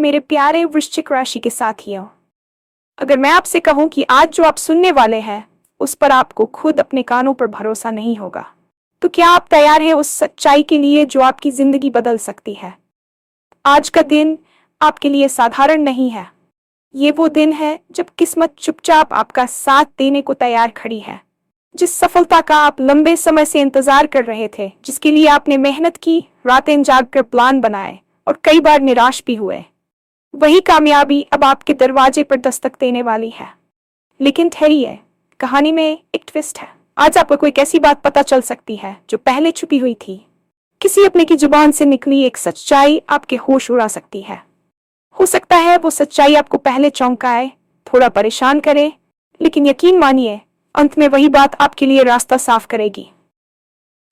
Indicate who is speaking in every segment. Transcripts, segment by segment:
Speaker 1: मेरे प्यारे वृश्चिक राशि के साथियों, अगर मैं आपसे कहूं कि आज जो आप सुनने वाले हैं उस पर आपको खुद अपने कानों पर भरोसा नहीं होगा, तो क्या आप तैयार हैं उस सच्चाई के लिए जो आपकी जिंदगी बदल सकती है? आज का दिन आपके लिए साधारण नहीं है। ये वो दिन है जब किस्मत चुपचाप आपका साथ देने को तैयार खड़ी है। जिस सफलता का आप लंबे समय से इंतजार कर रहे थे, जिसके लिए आपने मेहनत की, रातें जागकर प्लान बनाए और कई बार निराश भी हुए, वही कामयाबी अब आपके दरवाजे पर दस्तक देने वाली है। लेकिन ठहरिए, कहानी में एक ट्विस्ट है। आज आपको कोई ऐसी बात पता चल सकती है जो पहले छुपी हुई थी। किसी अपने की जुबान से निकली एक सच्चाई आपके होश उड़ा सकती है। हो सकता है वो सच्चाई आपको पहले चौंकाए, थोड़ा परेशान करे, लेकिन यकीन मानिए अंत में वही बात आपके लिए रास्ता साफ करेगी।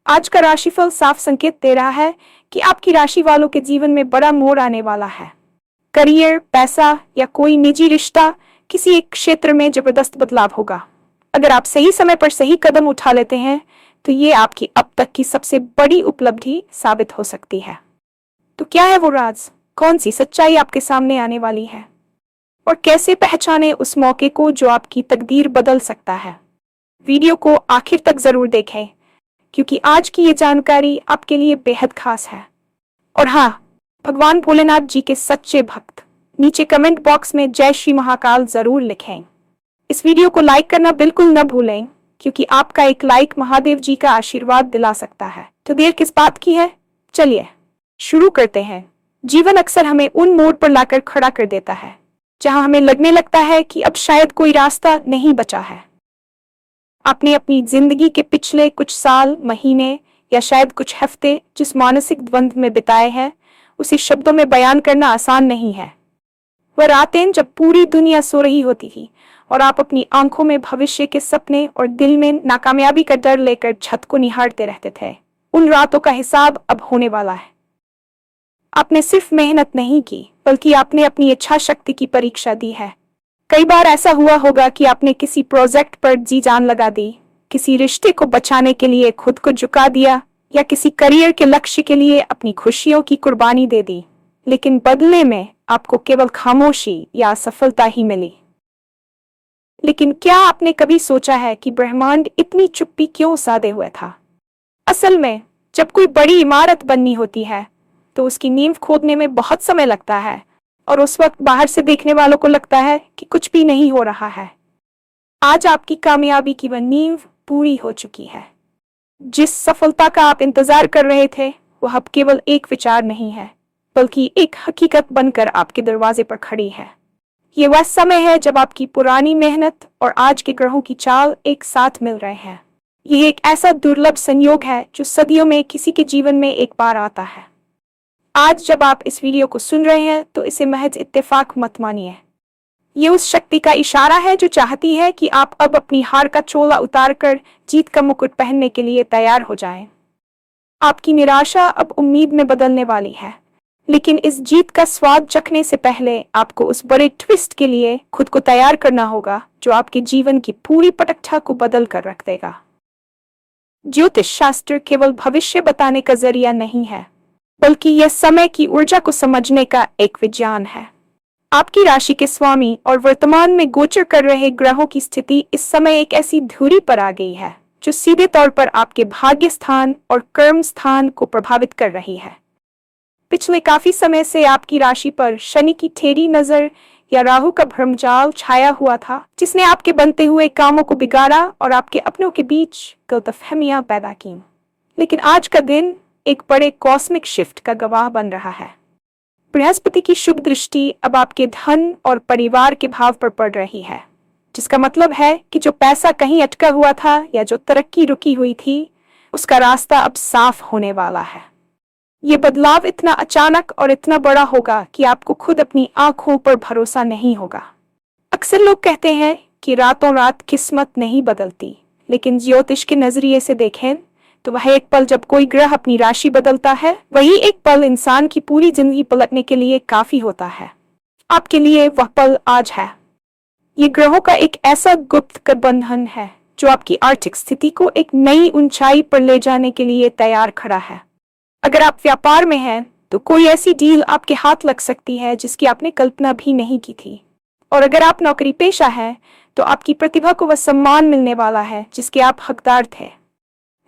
Speaker 1: आज का राशिफल साफ संकेत दे रहा है कि आपकी राशि वालों के जीवन में बड़ा मोड़ आने वाला है। करियर, पैसा या कोई निजी रिश्ता, किसी एक क्षेत्र में जबरदस्त बदलाव होगा। अगर आप सही समय पर सही कदम उठा लेते हैं तो ये आपकी अब तक की सबसे बड़ी उपलब्धि साबित हो सकती है। तो क्या है वो राज? कौन सी सच्चाई आपके सामने आने वाली है? और कैसे पहचाने उस मौके को जो आपकी तकदीर बदल सकता है? वीडियो को आखिर तक जरूर देखें, क्योंकि आज की ये जानकारी आपके लिए बेहद खास है। और हाँ, भगवान भोलेनाथ जी के सच्चे भक्त नीचे कमेंट बॉक्स में जय श्री महाकाल जरूर लिखें। इस वीडियो को लाइक करना बिल्कुल न भूलें, क्योंकि आपका एक लाइक महादेव जी का आशीर्वाद दिला सकता है। तो देर किस बात की है, चलिए शुरू करते हैं। जीवन अक्सर हमें उन मोड़ पर लाकर खड़ा कर देता है जहां हमें लगने लगता है कि अब शायद कोई रास्ता नहीं बचा है। आपने अपनी जिंदगी के पिछले कुछ साल, महीने या शायद कुछ हफ्ते जिस मानसिक द्वंद्व में बिताए हैं, उसे शब्दों में बयान करना आसान नहीं है। वह रातें जब पूरी दुनिया सो रही होती थी और आप अपनी आंखों में भविष्य के सपने और दिल में नाकामयाबी का डर लेकर छत को निहारते रहते थे, उन रातों का हिसाब अब होने वाला है। आपने सिर्फ मेहनत नहीं की, बल्कि आपने अपनी इच्छा शक्ति की परीक्षा दी है। कई बार ऐसा हुआ होगा कि आपने किसी प्रोजेक्ट पर जी जान लगा दी, किसी रिश्ते को बचाने के लिए खुद को झुका दिया या किसी करियर के लक्ष्य के लिए अपनी खुशियों की कुर्बानी दे दी, लेकिन बदले में आपको केवल खामोशी या असफलता ही मिली। लेकिन क्या आपने कभी सोचा है कि ब्रह्मांड इतनी चुप्पी क्यों साधे हुए था? असल में जब कोई बड़ी इमारत बननी होती है तो उसकी नींव खोदने में बहुत समय लगता है, और उस वक्त बाहर से देखने वालों को लगता है कि कुछ भी नहीं हो रहा है। आज आपकी कामयाबी की वह नींव पूरी हो चुकी है। जिस सफलता का आप इंतजार कर रहे थे, वह अब केवल एक विचार नहीं है, बल्कि एक हकीकत बनकर आपके दरवाजे पर खड़ी है। ये वह समय है जब आपकी पुरानी मेहनत और आज के ग्रहों की चाल एक साथ मिल रहे हैं। ये एक ऐसा दुर्लभ संयोग है जो सदियों में किसी के जीवन में एक बार आता है। आज जब आप इस वीडियो को सुन रहे हैं तो इसे महज इत्तेफाक मत मानिए। ये उस शक्ति का इशारा है जो चाहती है कि आप अब अपनी हार का चोला उतारकर जीत का मुकुट पहनने के लिए तैयार हो जाएं। आपकी निराशा अब उम्मीद में बदलने वाली है, लेकिन इस जीत का स्वाद चखने से पहले आपको उस बड़े ट्विस्ट के लिए खुद को तैयार करना होगा जो आपके जीवन की पूरी पटकथा को बदल कर रख देगा। ज्योतिष शास्त्र केवल भविष्य बताने का जरिया नहीं है, बल्कि यह समय की ऊर्जा को समझने का एक विज्ञान है। आपकी राशि के स्वामी और वर्तमान में गोचर कर रहे ग्रहों की स्थिति इस समय एक ऐसी धुरी पर आ गई है जो सीधे तौर पर आपके भाग्य स्थान और कर्म स्थान को प्रभावित कर रही है। पिछले काफी समय से आपकी राशि पर शनि की टेढ़ी नजर या राहु का भ्रमजाल छाया हुआ था, जिसने आपके बनते हुए कामों को बिगाड़ा और आपके अपनों के बीच गलतफहमियां पैदा की। लेकिन आज का दिन एक बड़े कॉस्मिक शिफ्ट का गवाह बन रहा है। बृहस्पति की शुभ दृष्टि अब आपके धन और परिवार के भाव पर पड़ रही है, जिसका मतलब है कि जो पैसा कहीं अटका हुआ था या जो तरक्की रुकी हुई थी, उसका रास्ता अब साफ होने वाला है। ये बदलाव इतना अचानक और इतना बड़ा होगा कि आपको खुद अपनी आंखों पर भरोसा नहीं होगा। अक्सर लोग कहते हैं कि रातों रात किस्मत नहीं बदलती, लेकिन ज्योतिष के नजरिए से देखें तो वह एक पल जब कोई ग्रह अपनी राशि बदलता है, वही एक पल इंसान की पूरी जिंदगी पलटने के लिए काफी होता है। आपके लिए वह पल आज है। ये ग्रहों का एक ऐसा गुप्त गठबंधन है जो आपकी आर्थिक स्थिति को एक नई ऊंचाई पर ले जाने के लिए तैयार खड़ा है। अगर आप व्यापार में हैं तो कोई ऐसी डील आपके हाथ लग सकती है जिसकी आपने कल्पना भी नहीं की थी। और अगर आप नौकरी पेशा है तो आपकी प्रतिभा को वह सम्मान मिलने वाला है जिसके आप हकदार थे।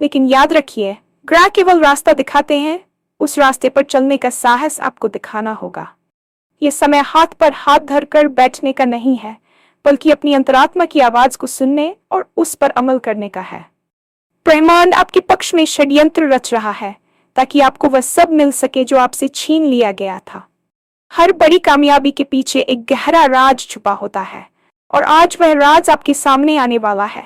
Speaker 1: लेकिन याद रखिए, ग्रह केवल रास्ता दिखाते हैं, उस रास्ते पर चलने का साहस आपको दिखाना होगा। ये समय हाथ पर हाथ धरकर बैठने का नहीं है, बल्कि अपनी अंतरात्मा की आवाज को सुनने और उस पर अमल करने का है। ब्रह्मांड आपके पक्ष में षड्यंत्र रच रहा है ताकि आपको वह सब मिल सके जो आपसे छीन लिया गया था। हर बड़ी कामयाबी के पीछे एक गहरा राज छुपा होता है और आज वह राज आपके सामने आने वाला है।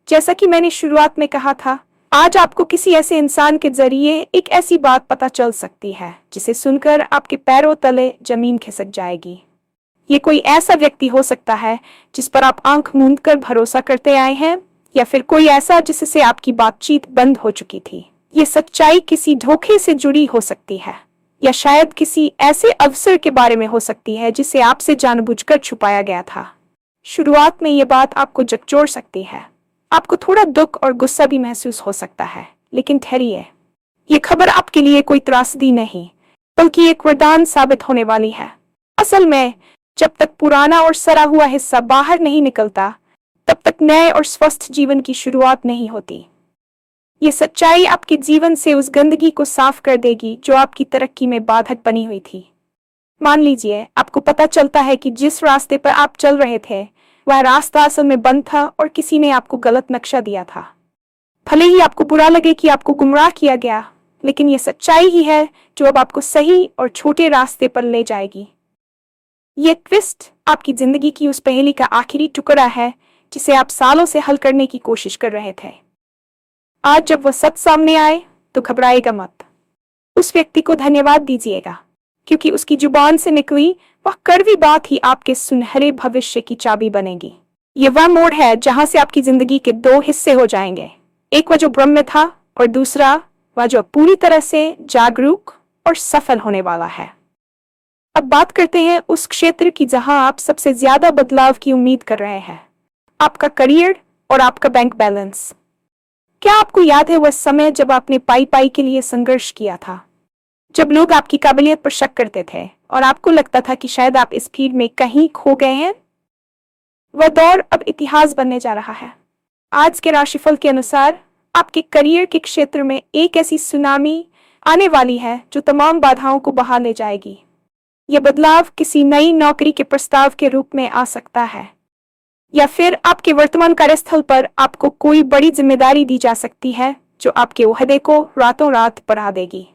Speaker 1: जैसा कि मैंने शुरुआत में कहा था, आज आपको किसी ऐसे इंसान के जरिए एक ऐसी बात पता चल सकती है जिसे सुनकर आपके पैरों तले जमीन खिसक जाएगी। ये कोई ऐसा व्यक्ति हो सकता है जिस पर आप आंख मूंद कर भरोसा करते आए हैं, या फिर कोई ऐसा जिससे आपकी बातचीत बंद हो चुकी थी। ये सच्चाई किसी धोखे से जुड़ी हो सकती है, या शायद किसी ऐसे अवसर के बारे में हो सकती है जिसे आपसे जानबूझकर छुपाया गया था। शुरुआत में ये बात आपको झकझोर सकती है, आपको थोड़ा दुख और गुस्सा भी महसूस हो सकता है, लेकिन ठहरिए, ये खबर आपके लिए कोई त्रासदी नहीं, बल्कि एक वरदान साबित होने वाली है। असल में जब तक पुराना और सड़ा हुआ हिस्सा बाहर नहीं निकलता, तब तक नए और स्वस्थ जीवन की शुरुआत नहीं होती। ये सच्चाई आपके जीवन से उस गंदगी को साफ कर देगी जो आपकी तरक्की में बाधक बनी हुई थी। मान लीजिए आपको पता चलता है कि जिस रास्ते पर आप चल रहे थे वह रास्ता असल में बंद था और किसी ने आपको गलत नक्शा दिया था। भले ही आपको बुरा लगे कि आपको गुमराह किया गया, लेकिन ये सच्चाई ही है जो अब आपको सही और छोटे रास्ते पर ले जाएगी। ये ट्विस्ट आपकी जिंदगी की उस पहेली का आखिरी टुकड़ा है जिसे आप सालों से हल करने की कोशिश कर रहे थे। आज जब वह सच सामने आए तो घबराएगा मत। उस व्यक्ति को धन्यवाद दीजिएगा, क्योंकि उसकी जुबान से निकली वह कड़वी बात ही आपके सुनहरे भविष्य की चाबी बनेगी। ये वह मोड़ है जहां से आपकी जिंदगी के दो हिस्से हो जाएंगे, एक वह जो भ्रम में था और दूसरा वह जो पूरी तरह से जागरूक और सफल होने वाला है। अब बात करते हैं उस क्षेत्र की जहां आप सबसे ज्यादा बदलाव की उम्मीद कर रहे हैं, आपका करियर और आपका बैंक बैलेंस। क्या आपको याद है वह समय जब आपने पाई पाई के लिए संघर्ष किया था, जब लोग आपकी काबिलियत पर शक करते थे और आपको लगता था कि शायद आप इस भीड़ में कहीं खो गए हैं? वह दौर अब इतिहास बनने जा रहा है। आज के राशिफल के अनुसार आपके करियर के क्षेत्र में एक ऐसी सुनामी आने वाली है जो तमाम बाधाओं को बहा ले जाएगी। यह बदलाव किसी नई नौकरी के प्रस्ताव के रूप में आ सकता है, या फिर आपके वर्तमान कार्यस्थल पर आपको कोई बड़ी जिम्मेदारी दी जा सकती है जो आपके ओहदे को रातों रात बढ़ा देगी।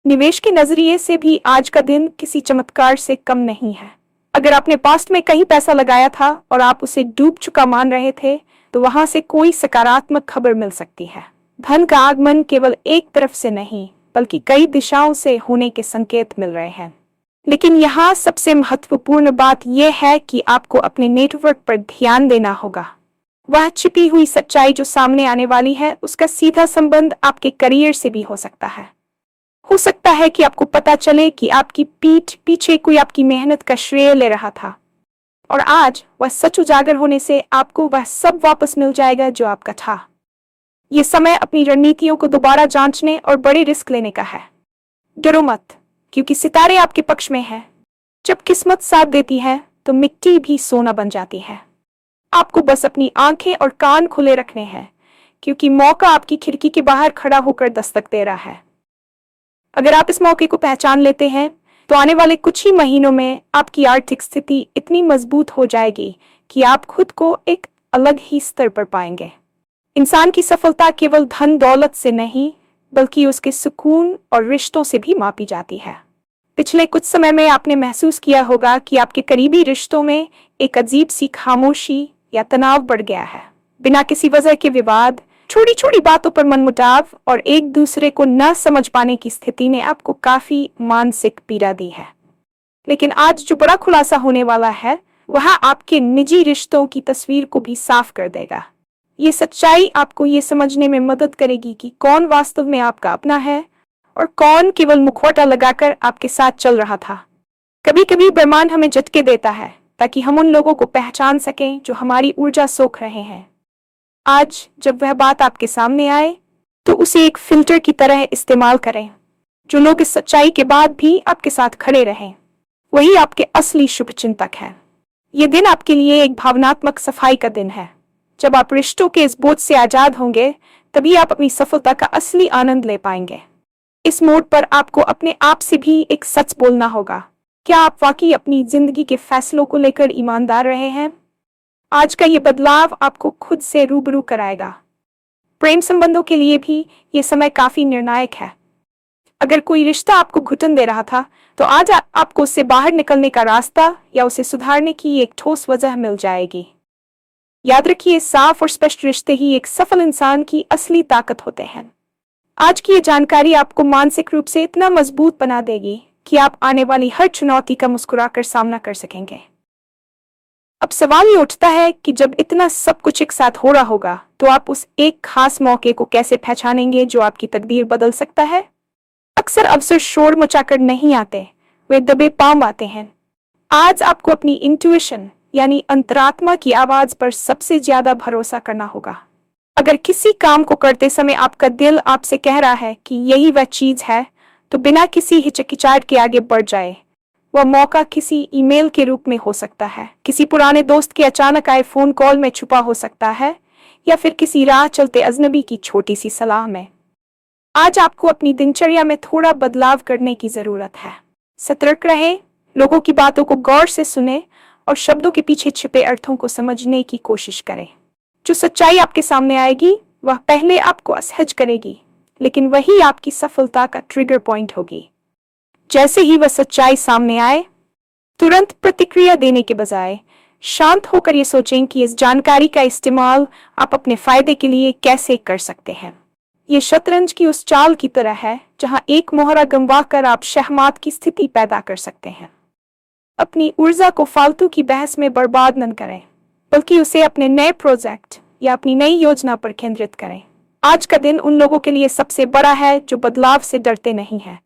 Speaker 1: निवेश के नजरिए से भी आज का दिन किसी चमत्कार से कम नहीं है। अगर आपने पास्ट में कहीं पैसा लगाया था और आप उसे डूब चुका मान रहे थे, तो वहां से कोई सकारात्मक खबर मिल सकती है। धन का आगमन केवल एक तरफ से नहीं, बल्कि कई दिशाओं से होने के संकेत मिल रहे हैं। लेकिन यहाँ सबसे महत्वपूर्ण बात यह है कि आपको अपने नेटवर्क पर ध्यान देना होगा। वह छिपी हुई सच्चाई जो सामने आने वाली है, उसका सीधा संबंध आपके करियर से भी हो सकता है। हो सकता है कि आपको पता चले कि आपकी पीठ पीछे कोई आपकी मेहनत का श्रेय ले रहा था, और आज वह सच उजागर होने से आपको वह सब वापस मिल जाएगा जो आपका था। ये समय अपनी रणनीतियों को दोबारा जांचने और बड़े रिस्क लेने का है। डरो मत, क्योंकि सितारे आपके पक्ष में हैं। जब किस्मत साथ देती है तो मिट्टी भी सोना बन जाती है। आपको बस अपनी आंखें और कान खुले रखने हैं, क्योंकि मौका आपकी खिड़की के बाहर खड़ा होकर दस्तक दे रहा है। अगर आप इस मौके को पहचान लेते हैं तो आने वाले कुछ ही महीनों में आपकी आर्थिक स्थिति इतनी मजबूत हो जाएगी कि आप खुद को एक अलग ही स्तर पर पाएंगे। इंसान की सफलता केवल धन दौलत से नहीं, बल्कि उसके सुकून और रिश्तों से भी मापी जाती है। पिछले कुछ समय में आपने महसूस किया होगा कि आपके करीबी रिश्तों में एक अजीब सी खामोशी या तनाव बढ़ गया है। बिना किसी वजह के विवाद, छोटी छोटी बातों पर मनमुटाव और एक दूसरे को न समझ पाने की स्थिति ने आपको काफी मानसिक पीड़ा दी है। लेकिन आज जो बड़ा खुलासा होने वाला है, वह आपके निजी रिश्तों की तस्वीर को भी साफ कर देगा। ये सच्चाई आपको ये समझने में मदद करेगी कि कौन वास्तव में आपका अपना है और कौन केवल मुखौटा लगाकर आपके साथ चल रहा था। कभी कभी ब्रह्मांड हमें झटके देता है ताकि हम उन लोगों को पहचान सकें जो हमारी ऊर्जा सोख रहे हैं। आज जब वह बात आपके सामने आए तो उसे एक फिल्टर की तरह इस्तेमाल करें। जो लोग इस सच्चाई के बाद भी आपके साथ खड़े रहें, वही आपके असली शुभचिंतक हैं। ये दिन आपके लिए एक भावनात्मक सफाई का दिन है। जब आप रिश्तों के इस बोझ से आजाद होंगे, तभी आप अपनी सफलता का असली आनंद ले पाएंगे। इस मोड़ पर आपको अपने आप से भी एक सच बोलना होगा। क्या आप वाकई अपनी जिंदगी के फैसलों को लेकर ईमानदार रहे हैं? आज का ये बदलाव आपको खुद से रूबरू कराएगा। प्रेम संबंधों के लिए भी ये समय काफी निर्णायक है। अगर कोई रिश्ता आपको घुटन दे रहा था, तो आज आपको उससे बाहर निकलने का रास्ता या उसे सुधारने की एक ठोस वजह मिल जाएगी। याद रखिए, साफ और स्पष्ट रिश्ते ही एक सफल इंसान की असली ताकत होते हैं। आज की ये जानकारी आपको मानसिक रूप से इतना मजबूत बना देगी कि आप आने वाली हर चुनौती का मुस्कुराकर सामना कर सकेंगे। अब सवाल ये उठता है कि जब इतना सब कुछ एक साथ हो रहा होगा, तो आप उस एक खास मौके को कैसे पहचानेंगे जो आपकी तकदीर बदल सकता है? अक्सर अवसर शोर मचाकर नहीं आते, वे दबे पांव आते हैं। आज आपको अपनी इंट्यूशन यानी अंतरात्मा की आवाज पर सबसे ज्यादा भरोसा करना होगा। अगर किसी काम को करते समय आपका दिल आपसे कह रहा है कि यही वह चीज है, तो बिना किसी हिचकिचाहट के आगे बढ़ जाए। वह मौका किसी ईमेल के रूप में हो सकता है, किसी पुराने दोस्त के अचानक आए फोन कॉल में छुपा हो सकता है, या फिर किसी राह चलते अजनबी की छोटी सी सलाह में। आज आपको अपनी दिनचर्या में थोड़ा बदलाव करने की जरूरत है। सतर्क रहे, लोगों की बातों को गौर से सुने और शब्दों के पीछे छिपे अर्थों को समझने की कोशिश करें। जो सच्चाई आपके सामने आएगी, वह पहले आपको असहज करेगी, लेकिन वही आपकी सफलता का ट्रिगर पॉइंट होगी। जैसे ही वह सच्चाई सामने आए, तुरंत प्रतिक्रिया देने के बजाय शांत होकर ये सोचें कि इस जानकारी का इस्तेमाल आप अपने फायदे के लिए कैसे कर सकते हैं। ये शतरंज की उस चाल की तरह है जहां एक मोहरा गंवाकर आप शहमात की स्थिति पैदा कर सकते हैं। अपनी ऊर्जा को फालतू की बहस में बर्बाद न करें, बल्कि उसे अपने नए प्रोजेक्ट या अपनी नई योजना पर केंद्रित करें। आज का दिन उन लोगों के लिए सबसे बड़ा है जो बदलाव से डरते नहीं हैं।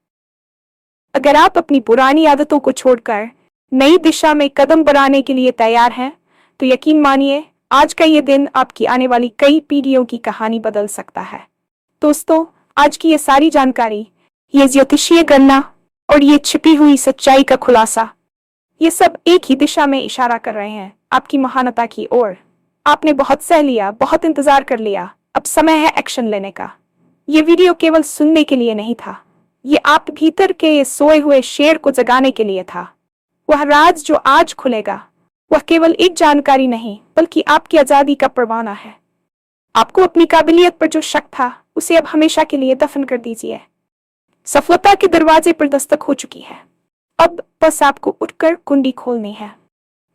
Speaker 1: अगर आप अपनी पुरानी आदतों को छोड़कर नई दिशा में कदम बढ़ाने के लिए तैयार हैं, तो यकीन मानिए, आज का ये दिन आपकी आने वाली कई पीढ़ियों की कहानी बदल सकता है। दोस्तों, आज की ये सारी जानकारी, ये ज्योतिषीय गणना और ये छिपी हुई सच्चाई का खुलासा, ये सब एक ही दिशा में इशारा कर रहे हैं, आपकी महानता की ओर। आपने बहुत सह लिया, बहुत इंतजार कर लिया, अब समय है एक्शन लेने का। ये वीडियो केवल सुनने के लिए नहीं था, ये आप भीतर के ये सोए हुए शेर को जगाने के लिए था। वह राज जो आज खुलेगा, वह केवल एक जानकारी नहीं, बल्कि आपकी आजादी का परवाना है। आपको अपनी काबिलियत पर जो शक था, उसे अब हमेशा के लिए दफन कर दीजिए। सफलता के दरवाजे पर दस्तक हो चुकी है। अब बस आपको उठकर कुंडी खोलनी है।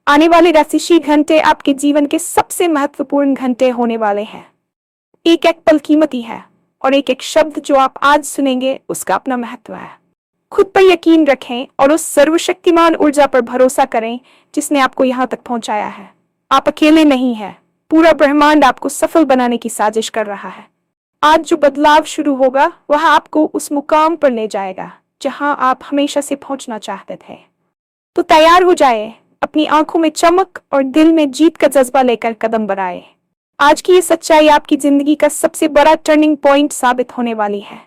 Speaker 1: आने वाले राशिशी घंटे आपके जीवन के सबसे महत्वपूर्ण घंटे होने वाले हैं। एक एक पल कीमती है और एक एक शब्द जो आप आज सुनेंगे, उसका अपना महत्व है। खुद पर यकीन रखें और उस सर्वशक्तिमान ऊर्जा पर भरोसा करें जिसने आपको यहाँ तक पहुंचाया है। आप अकेले नहीं हैं, पूरा ब्रह्मांड आपको सफल बनाने की साजिश कर रहा है। आज जो बदलाव शुरू होगा, वह आपको उस मुकाम पर ले जाएगा जहां आप हमेशा से पहुंचना चाहते थे। तो तैयार हो जाए, अपनी आंखों में चमक और दिल में जीत का जज्बा लेकर कदम बढ़ाए। आज की ये सच्चाई आपकी जिंदगी का सबसे बड़ा टर्निंग पॉइंट साबित होने वाली है।